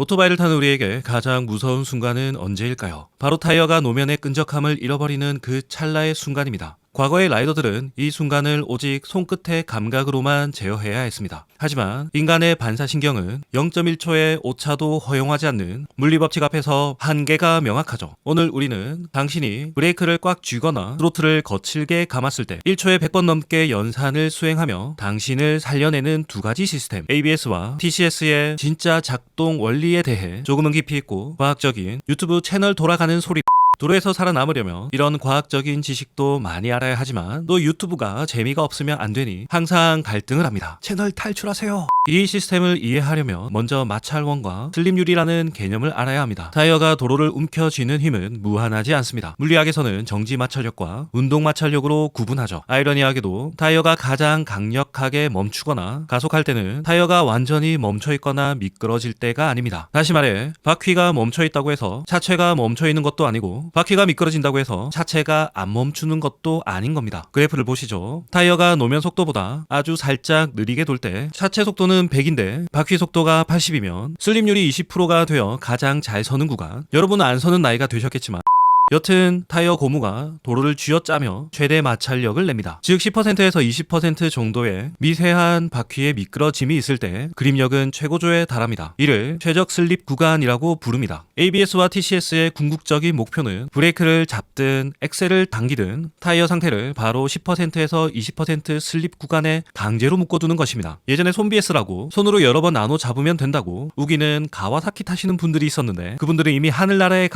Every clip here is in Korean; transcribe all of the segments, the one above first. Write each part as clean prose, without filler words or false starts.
오토바이를 타는 우리에게 가장 무서운 순간은 언제일까요? 바로 타이어가 노면의 끈적함을 잃어버리는 그 찰나의 순간입니다. 과거의 라이더들은 이 순간을 오직 손끝의 감각으로만 제어해야 했습니다. 하지만 인간의 반사신경은 0.1초의 오차도 허용하지 않는 물리법칙 앞에서 한계가 명확하죠. 오늘 우리는 당신이 브레이크를 꽉 쥐거나 트로틀을 거칠게 감았을 때 1초에 100번 넘게 연산을 수행하며 당신을 살려내는 두 가지 시스템 ABS와 TCS의 진짜 작동 원리에 대해 조금은 깊이 있고 과학적인 유튜브 채널 돌아가는 소리 도로에서 살아남으려면 이런 과학적인 지식도 많이 알아야 하지만 또 유튜브가 재미가 없으면 안 되니 항상 갈등을 합니다. 채널 탈출하세요. 이 시스템을 이해하려면 먼저 마찰원과 슬립률이라는 개념을 알아야 합니다. 타이어가 도로를 움켜쥐는 힘은 무한하지 않습니다. 물리학에서는 정지 마찰력과 운동 마찰력으로 구분하죠. 아이러니하게도 타이어가 가장 강력하게 멈추거나 가속할 때는 타이어가 완전히 멈춰 있거나 미끄러질 때가 아닙니다. 다시 말해 바퀴가 멈춰 있다고 해서 차체가 멈춰 있는 것도 아니고 바퀴가 미끄러진다고 해서 차체가 안 멈추는 것도 아닌 겁니다. 그래프를 보시죠. 타이어가 노면 속도보다 아주 살짝 느리게 돌 때 차체 속도는 100인데 바퀴 속도가 80이면 슬립률이 20%가 되어 가장 잘 서는 구간. 여러분은 안 서는 나이가 되셨겠지만 여튼 타이어 고무가 도로를 쥐어짜며 최대 마찰력을 냅니다. 즉 10%에서 20% 정도의 미세한 바퀴의 미끄러짐이 있을 때 그립력은 최고조에 달합니다. 이를 최적 슬립 구간이라고 부릅니다. ABS와 TCS의 궁극적인 목표는 브레이크를 잡든 엑셀을 당기든 타이어 상태를 바로 10%에서 20% 슬립 구간에 강제로 묶어두는 것입니다. 예전에 손 BS라고 손으로 여러 번 나눠 잡으면 된다고 우기는 가와사키 타시는 분들이 있었는데 그분들은 이미 하늘나라에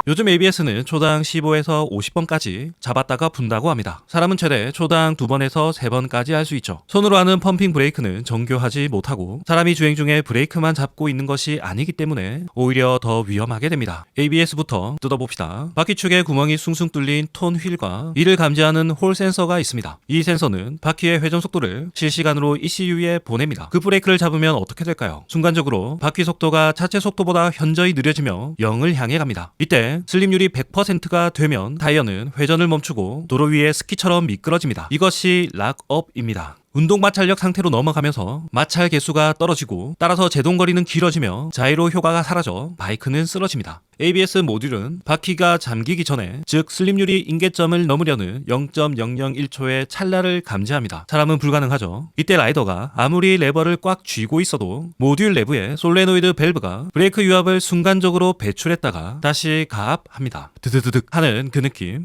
요즘 ABS는 초당 15에서 50번까지 잡았다가 분다고 합니다. 사람은 최대 초당 2번에서 3번까지 할 수 있죠. 손으로 하는 펌핑 브레이크는 정교하지 못하고 사람이 주행 중에 브레이크만 잡고 있는 것이 아니기 때문에 오히려 더 위험하게 됩니다. ABS부터 뜯어봅시다. 바퀴축에 구멍이 숭숭 뚫린 톤 휠과 이를 감지하는 홀 센서가 있습니다. 이 센서는 바퀴의 회전 속도를 실시간으로 ECU에 보냅니다. 그 브레이크를 잡으면 어떻게 될까요? 순간적으로 바퀴 속도가 차체 속도보다 현저히 느려지며 0을 향해 갑니다. 이때 슬립률이 100%가 되면 타이어는 회전을 멈추고 도로 위에 스키처럼 미끄러집니다. 이것이 락업입니다. 운동 마찰력 상태로 넘어가면서 마찰 개수가 떨어지고 따라서 제동거리는 길어지며 자이로 효과가 사라져 바이크는 쓰러집니다. ABS 모듈은 바퀴가 잠기기 전에 즉 슬립률이 임계점을 넘으려는 0.001초의 찰나를 감지합니다. 사람은 불가능하죠. 이때 라이더가 아무리 레버를 꽉 쥐고 있어도 모듈 내부의 솔레노이드 밸브가 브레이크 유압을 순간적으로 배출했다가 다시 가압합니다. 드드드득 하는 그 느낌.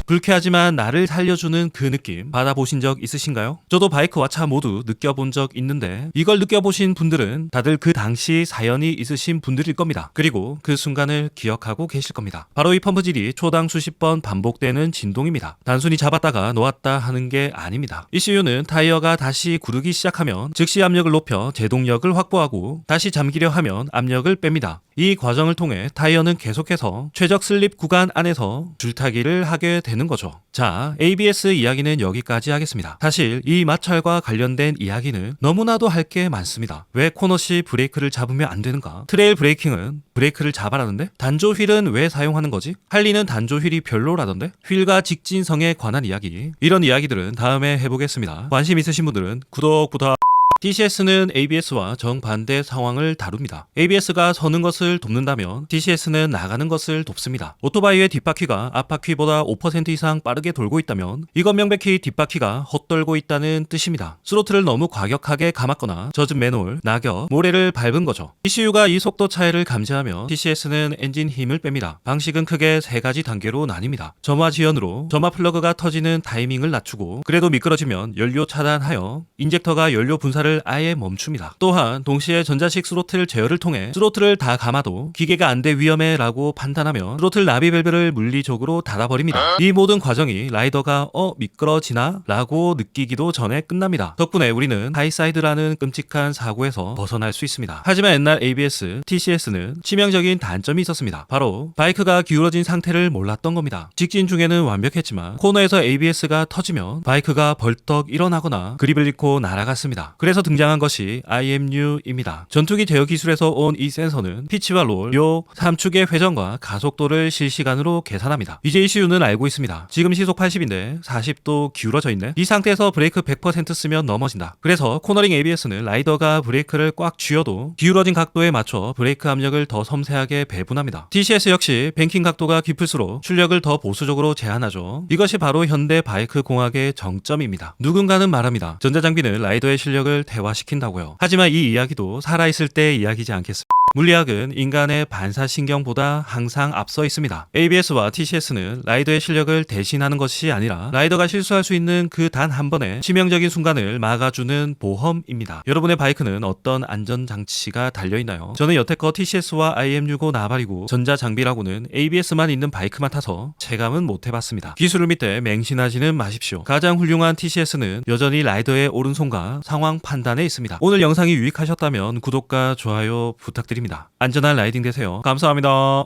불쾌하지만 나를 살려주는 그 느낌 받아보신 적 있으신가요? 저도 바이크와 차 모두 느껴본 적 있는데 이걸 느껴보신 분들은 다들 그 당시 사연이 있으신 분들일 겁니다. 그리고 그 순간을 기억하고 계실 겁니다. 바로 이 펌프질이 초당 수십 번 반복되는 진동입니다. 단순히 잡았다가 놓았다 하는 게 아닙니다. ECU는 타이어가 다시 구르기 시작하면 즉시 압력을 높여 제동력을 확보하고 다시 잠기려 하면 압력을 뺍니다. 이 과정을 통해 타이어는 계속해서 최적 슬립 구간 안에서 줄타기를 하게 되는 거죠. 자, ABS 이야기는 여기까지 하겠습니다. 사실 이 마찰과 관련된 이야기는 너무나도 할 게 많습니다. 왜 코너시 브레이크를 잡으면 안 되는가? 트레일 브레이킹은 브레이크를 잡아라는데 단조 휠은 왜 사용하는 거지? 할리는 단조 휠이 별로라던데? 휠과 직진성에 관한 이야기 이런 이야기들은 다음에 해보겠습니다. 관심 있으신 분들은 구독 부탁. TCS는 ABS와 정반대 상황을 다룹니다. ABS가 서는 것을 돕는다면 TCS는 나가는 것을 돕습니다. 오토바이의 뒷바퀴가 앞바퀴보다 5% 이상 빠르게 돌고 있다면 이건 명백히 뒷바퀴가 헛돌고 있다는 뜻입니다. 스로틀을 너무 과격하게 감았거나 젖은 맨홀, 낙엽, 모래를 밟은 거죠. ECU가 이 속도 차이를 감지하며 TCS는 엔진 힘을 뺍니다. 방식은 크게 3가지 단계로 나뉩니다. 점화 지연으로 점화 플러그가 터지는 타이밍을 낮추고 그래도 미끄러지면 연료 차단하여 인젝터가 연료 분사를 아예 멈춥니다. 또한 동시에 전자식 스로틀 제어를 통해 스로틀을 다 감아도 기계가 안 돼 위험해 라고 판단하면 스로틀 나비 밸브를 물리적으로 닫아버립니다. 이 모든 과정이 라이더가 미끄러지나? 라고 느끼기도 전에 끝납니다. 덕분에 우리는 하이사이드라는 끔찍한 사고에서 벗어날 수 있습니다. 하지만 옛날 ABS, TCS는 치명적인 단점이 있었습니다. 바로 바이크가 기울어진 상태를 몰랐던 겁니다. 직진 중에는 완벽했지만 코너에서 ABS가 터지면 바이크가 벌떡 일어나거나 그립을 잃고 날아갔습니다. 그래서 그래서 등장한 것이 IMU입니다. 전투기 제어 기술에서 온 이 센서는 피치와 롤, 요 3축의 회전과 가속도를 실시간으로 계산합니다. 이제 ECU는 알고 있습니다. 지금 시속 80인데 40도 기울어져 있네. 이 상태에서 브레이크 100% 쓰면 넘어진다. 그래서 코너링 ABS는 라이더가 브레이크를 꽉 쥐어도 기울어진 각도에 맞춰 브레이크 압력을 더 섬세하게 배분합니다. TCS 역시 뱅킹 각도가 깊을수록 출력을 더 보수적으로 제한하죠. 이것이 바로 현대 바이크 공학의 정점입니다. 누군가는 말합니다. 전자장비는 라이더의 실력을 대화시킨다고요. 하지만 이 이야기도 살아있을 때의 이야기지 않겠습니까? 물리학은 인간의 반사신경보다 항상 앞서 있습니다. ABS와 TCS는 라이더의 실력을 대신하는 것이 아니라 라이더가 실수할 수 있는 그 단 한 번의 치명적인 순간을 막아주는 보험입니다. 여러분의 바이크는 어떤 안전장치가 달려있나요? 저는 여태껏 TCS와 IM65 나발이고 전자장비라고는 ABS만 있는 바이크만 타서 체감은 못해봤습니다. 기술을 믿되 맹신하지는 마십시오. 가장 훌륭한 TCS는 여전히 라이더의 오른손과 상황 판단에 있습니다. 오늘 영상이 유익하셨다면 구독과 좋아요 부탁드립니다. 안전한 라이딩 되세요. 감사합니다.